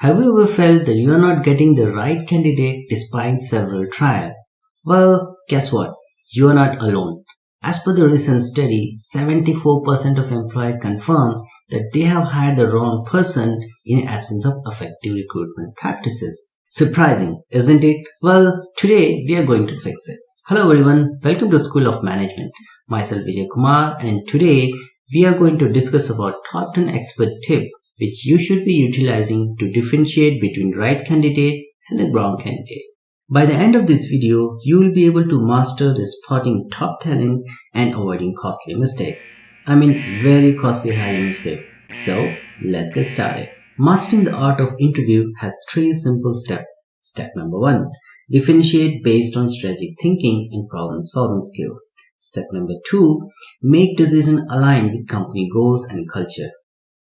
Have you ever felt that you are not getting the right candidate despite several trials? Well, guess what? You are not alone. As per the recent study, 74% of employees confirm that they have hired the wrong person in absence of effective recruitment practices. Surprising, isn't it? Well, today we are going to fix it. Hello everyone, welcome to School of Management. Myself Vijay Kumar, and today we are going to discuss about top 10 expert tip which you should be utilizing to differentiate between right candidate and the wrong candidate. By the end of this video, you will be able to master the spotting top talent and avoiding costly mistake. Very costly hiring mistake. So, let's get started. Mastering the art of interview has 3 simple steps. Step number 1. Differentiate based on strategic thinking and problem solving skill. Step number 2. Make decisions aligned with company goals and culture.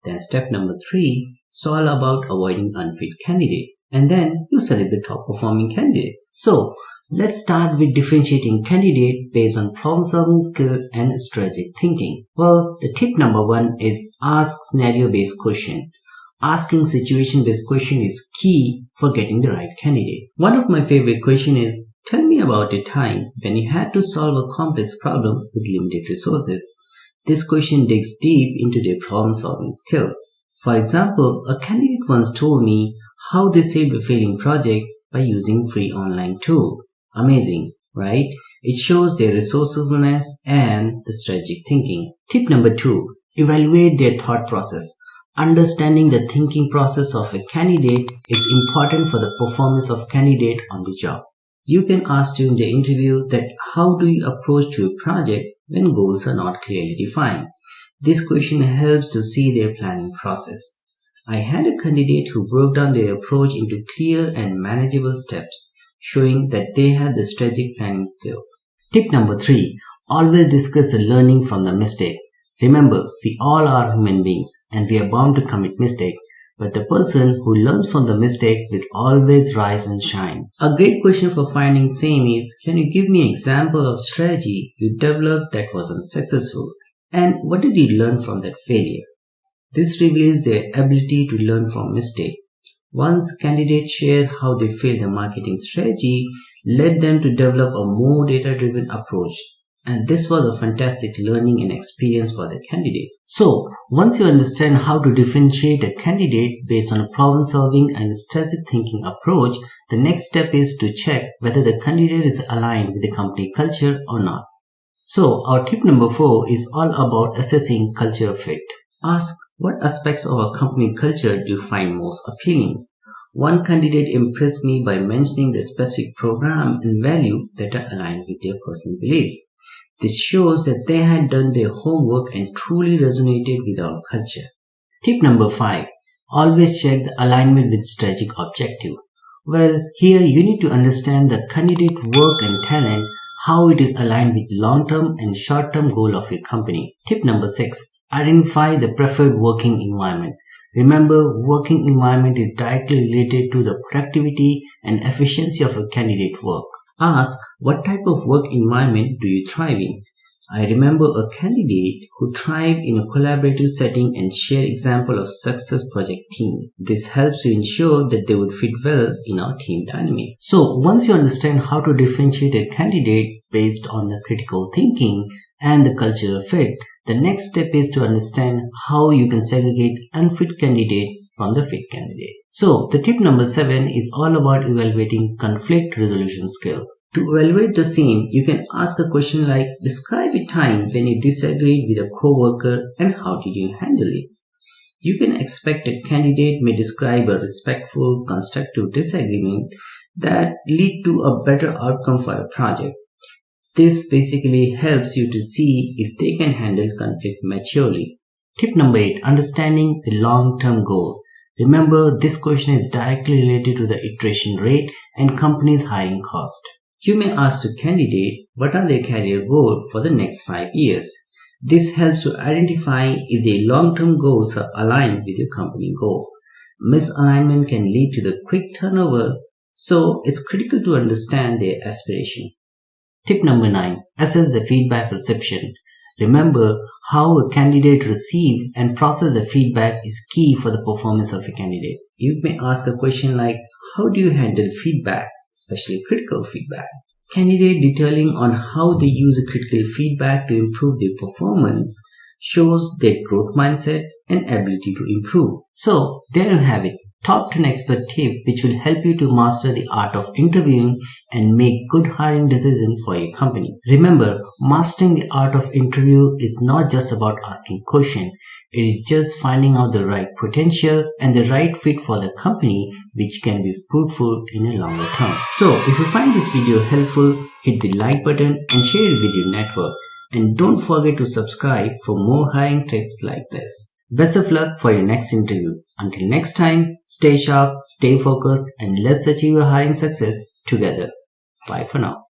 Then step number 3, it's all about avoiding unfit candidate. And then you select the top performing candidate. So let's start with differentiating candidate based on problem solving skill and strategic thinking. Well, the tip number 1 is ask scenario based question. Asking situation based question is key for getting the right candidate. One of my favorite question is, tell me about a time when you had to solve a complex problem with limited resources. This question digs deep into their problem-solving skill. For example, a candidate once told me how they saved a failing project by using free online tool. Amazing, right? It shows their resourcefulness and the strategic thinking. Tip number 2, evaluate their thought process. Understanding the thinking process of a candidate is important for the performance of candidate on the job. You can ask during the interview that how do you approach to a project when goals are not clearly defined. This question helps to see their planning process. I had a candidate who broke down their approach into clear and manageable steps, showing that they had the strategic planning skill. Tip number 3, always discuss the learning from the mistake. Remember, we all are human beings and we are bound to commit mistakes. But the person who learns from the mistake will always rise and shine. A great question for finding same is, can you give me an example of strategy you developed that wasn't successful? And what did you learn from that failure? This reveals their ability to learn from mistake. Once candidates share how they failed the marketing strategy, led them to develop a more data-driven approach. And this was a fantastic learning and experience for the candidate. So, once you understand how to differentiate a candidate based on a problem-solving and strategic thinking approach, the next step is to check whether the candidate is aligned with the company culture or not. So, our tip number 4 is all about assessing culture fit. Ask, what aspects of our company culture do you find most appealing? One candidate impressed me by mentioning the specific program and value that are aligned with their personal belief. This shows that they had done their homework and truly resonated with our culture. Tip number 5. Always check the alignment with strategic objective. Well, here you need to understand the candidate work and talent, how it is aligned with long-term and short-term goal of your company. Tip number 6. Identify the preferred working environment. Remember, working environment is directly related to the productivity and efficiency of a candidate work. Ask, what type of work environment do you thrive in? I remember a candidate who thrived in a collaborative setting and shared example of success project team. This helps to ensure that they would fit well in our team dynamic. So once you understand how to differentiate a candidate based on the critical thinking and the cultural fit, the next step is to understand how you can segregate unfit candidate from the fit candidate. So the tip number 7 is all about evaluating conflict resolution skill. To evaluate the same, you can ask a question like, describe a time when you disagreed with a coworker and how did you handle it? You can expect a candidate may describe a respectful, constructive disagreement that lead to a better outcome for a project. This basically helps you to see if they can handle conflict maturely. Tip number 8, understanding the long-term goal. Remember, this question is directly related to the iteration rate and company's hiring cost. You may ask the candidate what are their career goals for the next 5 years. This helps to identify if their long-term goals are aligned with your company goal. Misalignment can lead to the quick turnover, so it's critical to understand their aspiration. Tip number 9, assess the feedback reception. Remember, how a candidate receives and processes the feedback is key for the performance of a candidate. You may ask a question like, how do you handle feedback, especially critical feedback? Candidate detailing on how they use critical feedback to improve their performance shows their growth mindset and ability to improve. So there you have it. Top 10 expert tip which will help you to master the art of interviewing and make good hiring decisions for your company. Remember, mastering the art of interview is not just about asking questions. It is just finding out the right potential and the right fit for the company which can be fruitful in a longer term. So if you find this video helpful, hit the like button and share it with your network. And don't forget to subscribe for more hiring tips like this. Best of luck for your next interview. Until next time, stay sharp, stay focused, and let's achieve a hiring success together. Bye for now.